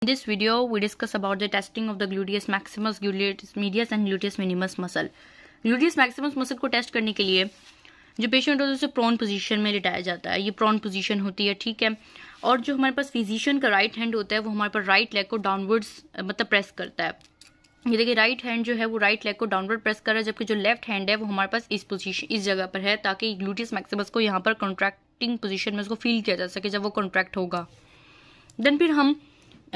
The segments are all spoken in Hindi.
In this video, we discuss about the testing of the gluteus maximus, gluteus medius and gluteus minimus muscle. Gluteus maximus muscle को टेस्ट करने के लिए जो पेशेंट होता है उसे प्रोन पोजीशन में लिटाया जाता है। ये प्रोन पोजीशन होती है, ठीक है। और जो हमारे पास फिजिशियन का राइट हैंड होता है वो हमारे पास राइट लेग को डाउनवर्ड्स मतलब प्रेस करता है। ये देखिए, राइट हैंड जो है वो राइट लेग को डाउनवर्ड प्रेस कर रहा है, जबकि जो लेफ्ट हैंड है वो हमारे पास इस पोजीशन, इस जगह पर है, ताकि ग्लूटियस मैक्सिमस को यहाँ पर कॉन्ट्रैक्टिंग पोजीशन में उसको फील किया जा सके जब वो कॉन्ट्रैक्ट होगा। देन फिर हम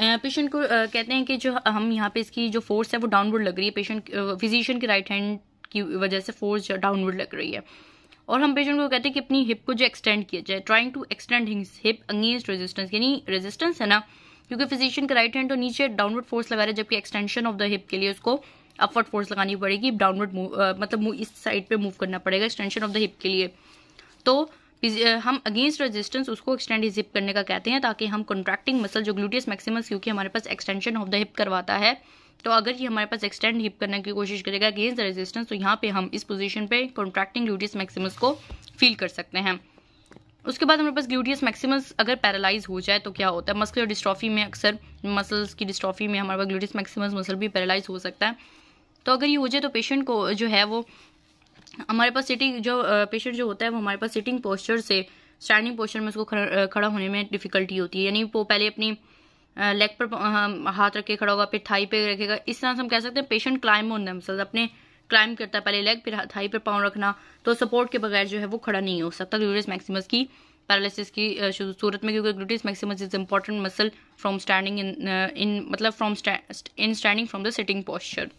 पेशेंट को कहते हैं कि जो हम यहाँ पे इसकी जो फोर्स है वो डाउनवर्ड लग रही है, पेशेंट फिजिशियन के राइट हैंड की वजह से फोर्स डाउनवर्ड लग रही है। और हम पेशेंट को कहते हैं कि अपनी हिप को जो एक्सटेंड किया जाए, trying to extend his hip against resistance, यानी रेजिस्टेंस है ना, क्योंकि फिजिशियन का राइट हैंड तो नीचे डाउनवर्ड फोर्स लगा रहा है, जबकि एक्सटेंशन ऑफ द हिप के लिए उसको अपवर्ड फोर्स लगानी पड़ेगी, डाउनवर्ड मतलब इस साइड पे मूव करना पड़ेगा एक्सटेंशन ऑफ द हिप के लिए। तो हम अगेंस्ट रेजिस्टेंस उसको एक्सटेंड हिज हिप करने का कहते हैं, ताकि हम कॉन्ट्रैक्टिंग मसल जो ग्लूटियस मैक्सिमस, क्योंकि हमारे पास एक्सटेंशन ऑफ द हिप करवाता है, तो अगर ये हमारे पास एक्सटेंड हिप करने की कोशिश करेगा अगेंस्ट रेजिस्टेंस, तो यहाँ पे हम इस पोजीशन पे कॉन्ट्रैक्टिंग ग्लूटियस मैक्सिमस को फील कर सकते हैं। उसके बाद हमारे पास ग्लूटियस मैक्सिमस अगर पैरालाइज हो जाए तो क्या होता है। मस्कुलर डिस्ट्रॉफी में अक्सर मसल्स की डिस्ट्रॉफी में हमारे पास ग्लूटियस मैक्सिमस मसल भी पैरालाइज हो सकता है। तो अगर ये हो जाए तो पेशेंट को जो है वो हमारे पास सिटिंग जो पेशेंट जो होता है वो हमारे पास सिटिंग पोस्चर से स्टैंडिंग पोस्चर में उसको खड़ा होने में डिफिकल्टी होती है, यानी वो पहले अपनी लेग पर हाथ रख के खड़ा होगा, फिर थाई पे रखेगा। इस तरह से हम कह सकते हैं पेशेंट क्लाइंब ऑन देमसेल्व्स, अपने क्लाइंब करता है, पहले लेग फिर थाई पे पाँव रखना, तो सपोर्ट के बगैर जो है वो खड़ा नहीं हो सकता ग्लूटियस मैक्सिमस की पैरालिसिस की सूरत में, क्योंकि gluteus maximus is important muscle from standing in मतलब from standing from the sitting posture.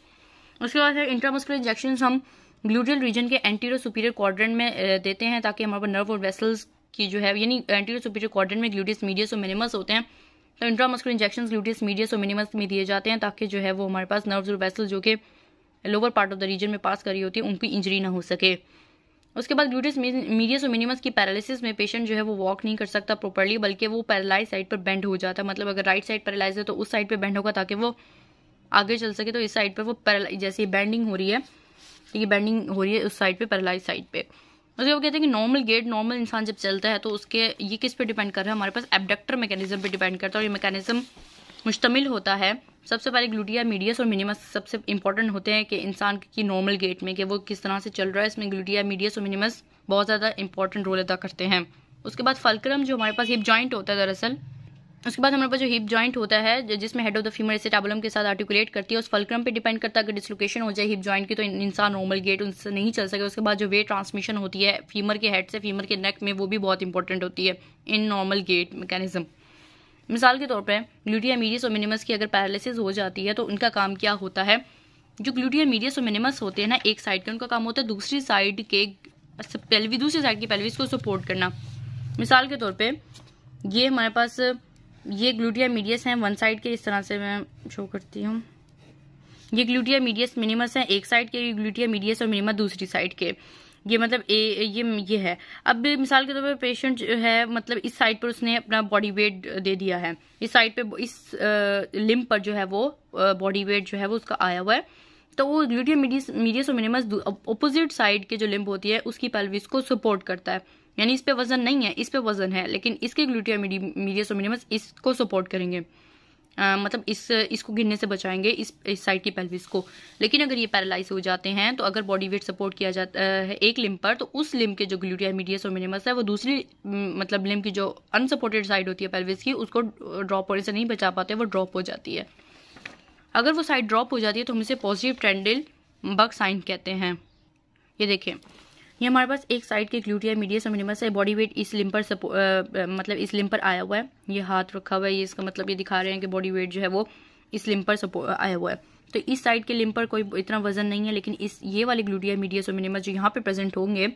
उसके बाद है इंट्रामस्कुलर इंजेक्शन हम ग्लूटियल रीजन के एंटीरियर सुपीरियर क्वाड्रेंट में देते हैं, ताकि हमारे पास नर्व और वेसल्स की जो है, यानी एंटीरियर सुपीरियर क्वाड्रेंट में ग्लूटियस मीडियस और मिनिमस होते हैं, तो इंट्रामस्कुलर इंजेक्शन ग्लूटियस मीडियस और मिनिमस में दिए जाते हैं, ताकि जो है वो हमारे पास नर्व्स और वेसल्स जो कि lower part of the region में पास कर रही होती है उन पर इंजरी ना हो सके। उसके बाद ग्लूटियस मीडियस और मिनिमस की पैरालिसिस में पेशेंट जो है वो वॉक नहीं कर सकता प्रॉपर्ली, बल्कि वो पैरालाइज साइड पर बेंड हो जाता है। मतलब अगर राइट साइड पैरालाइज है तो उस साइड पर बेंड होगा ताकि वो आगे चल सके, तो इस साइड पर वो पैरालाइज, जैसे बेंडिंग हो रही है, ये बेंडिंग हो रही है उस साइड पे, पैरालाइज साइड पे। उसके वो कहते हैं कि नॉर्मल गेट, नॉर्मल इंसान जब चलता है तो उसके ये किस पे डिपेंड कर रहा है, हमारे पास एबडक्टर मैकेनिज्म पे डिपेंड करता है। और ये मैकेनिज्म मुश्तमिल होता है, सबसे पहले ग्लूटिया मीडियस और मिनिमस सबसे इंपॉर्टेंट होते हैं कि इंसान की नॉर्मल गेट में कि वो किस तरह से चल रहा है, इसमें ग्लूटिया मीडियस और मिनिमस बहुत ज़्यादा इंपॉर्टेंट रोल अदा करते हैं। उसके बाद फल्क्रम जो हमारे पास हिप जॉइंट होता है दरअसल, उसके बाद हमारे पास जो हिप जॉइंट होता है जिसमें head of the femur acetabulum के साथ आर्टिकुलेट करती है, उस फल्क्रम पे डिपेंड करता है। अगर डिसलोकेशन हो जाए हिप जॉइंट की तो इंसान नॉर्मल गेट उनसे नहीं चल सके। उसके बाद जो वेट ट्रांसमिशन होती है फीमर के हेड से फीमर के नेक में, वो भी बहुत इंपॉर्टेंट होती है इन नॉर्मल गेट मैकेनिज्म। मिसाल के तौर पर ग्लूटिया मीडियस और मिनिमस की अगर पैरालिसिस हो जाती है तो उनका काम क्या होता है, जो ग्लूटिया मीडियस और मिनिमस होते हैं ना एक साइड के, उनका काम होता है दूसरी साइड के दूसरी साइड की पेल्विस को सपोर्ट करना। मिसाल के तौर पर ये हमारे पास ये ग्लूटिया मीडियस हैं वन साइड के, इस तरह से मैं शो करती हूँ। ये ग्लूटिया मीडियस मिनिमस हैं एक साइड के, ग्लूटिया मीडियस और मिनिमस दूसरी साइड के, ये मतलब ये है। अब मिसाल के तौर पर पेशेंट जो है मतलब इस साइड पर उसने अपना बॉडी वेट दे दिया है, इस साइड पे इस लिम्ब पर जो है वो बॉडी वेट जो है वो उसका आया हुआ है, तो वो ग्लूटिया मीडियस और मिनिमस अपोजिट साइड के जो लिम्ब होती है उसकी पेल्विस को सपोर्ट करता है, यानी इस पे वजन नहीं है, इस पे वजन है, लेकिन इसके ग्लूटिया मीडियस और मिनिमस इसको सपोर्ट करेंगे, मतलब इसको गिरने से बचाएंगे इस साइड की पेल्विस को। लेकिन अगर ये पैरालाइज हो जाते हैं तो अगर बॉडी वेट सपोर्ट किया जाता है एक लिम्ब पर, तो उस लिम्ब के जो ग्लूटिया मीडियस और मिनिमस है वो दूसरी मतलब लिम्ब की जो अनसपोर्टेड साइड होती है पेल्विस की, उसको ड्रॉप होने से नहीं बचा पाते, वो ड्रॉप हो जाती है। अगर वो साइड ड्रॉप हो जाती है तो हम इसे पॉजिटिव ट्रेंडल बग साइन कहते हैं। ये देखें, ये हमारे पास एक साइड के ग्लूटिया मीडियस और मिनिमस है, बॉडी वेट इस लिम्ब पर मतलब इस लिम्ब पर आया हुआ है, ये हाथ रखा हुआ है, ये इसका मतलब ये दिखा रहे हैं कि बॉडी वेट जो है वो इस लिम्ब पर आया हुआ है। तो इस साइड के लिम्ब पर कोई इतना वजन नहीं है, लेकिन ये वाले ग्लूटिया मीडियस और मिनिमस जो यहाँ पे प्रेजेंट होंगे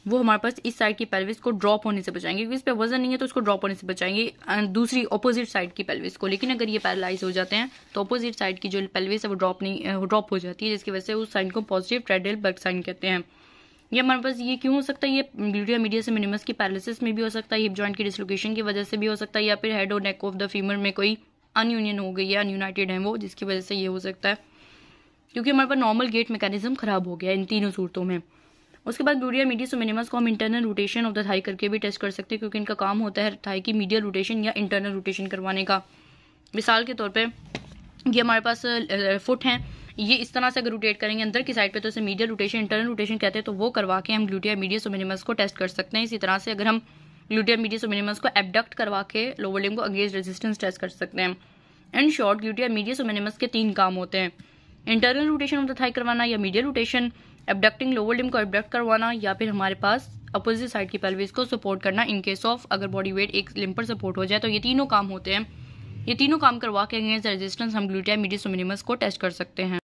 वो हमारे पास इस साइड की पेल्विस को ड्रॉप होने से बचाएंगे, क्योंकि इस पर वजन नहीं है तो उसको ड्रॉप होने से बचाएंगे दूसरी ऑपोजिट साइड की पेल्विस को। लेकिन अगर ये पैरालाइज हो जाते हैं तो ऑपोजिट साइड की जो पेल्विस है वो ड्रॉप हो जाती है, जिसकी वजह से उस साइन को पॉजिटिव ट्रेडल बग साइन कहते हैं। ये हमारे पास ये क्यों हो सकता है, ये ग्लूटिया मीडियस और मिनिमस की पैरालिसिस में भी हो सकता है, हिप जॉइंट की डिसलोकेशन की वजह से भी हो सकता है, या फिर हेड और नेक ऑफ द फीमर में कोई अनयूनियन हो गई है, अनयूनाइटेड है वो, जिसकी वजह से ये हो सकता है, क्योंकि हमारे पास नॉर्मल गेट मैकेनिज्म खराब हो गया इन तीनों सूरतों में। उसके बाद ग्लूटिया मीडियस और मिनिमस को हम internal rotation of the thigh करके भी टेस्ट कर सकते हैं, क्योंकि इनका काम होता है थाई की मीडियल रोटेशन या इंटरनल रोटेशन करवाने का। मिसाल के तौर पे ये हमारे पास फुट हैं, ये इस तरह से अगर रोटेट करेंगे अंदर की साइड पे तो इसे मीडियल रोटेशन, इंटरनल रोटेशन कहते हैं, तो वो करवा के हम ग्लूटिया मीडियस और मिनिमस को टेस्ट कर सकते हैं। इसी तरह से अगर हम ग्लूटिया मीडियस और मिनिमस को एबडक्ट करवा के लोअर लिम्ब को अगेंस्ट रेजिस्टेंस टेस्ट कर सकते हैं। इन शॉर्ट ग्लूटिया मीडियस और मिनिमस के 3 काम होते हैं, internal rotation of the thigh करवाना या medial rotation, abducting lower limb को एबडक्ट करवाना, या फिर हमारे पास अपोजिट साइड की पेल्विस को सपोर्ट करना इन केस ऑफ अगर बॉडी वेट एक लिम्ब पर सपोर्ट हो जाए। तो ये तीनों काम होते हैं, ये तीनों काम करवा के अगेंस्ट रेजिस्टेंस हम ग्लूटिया मीडियस और मिनिमस को टेस्ट कर सकते हैं।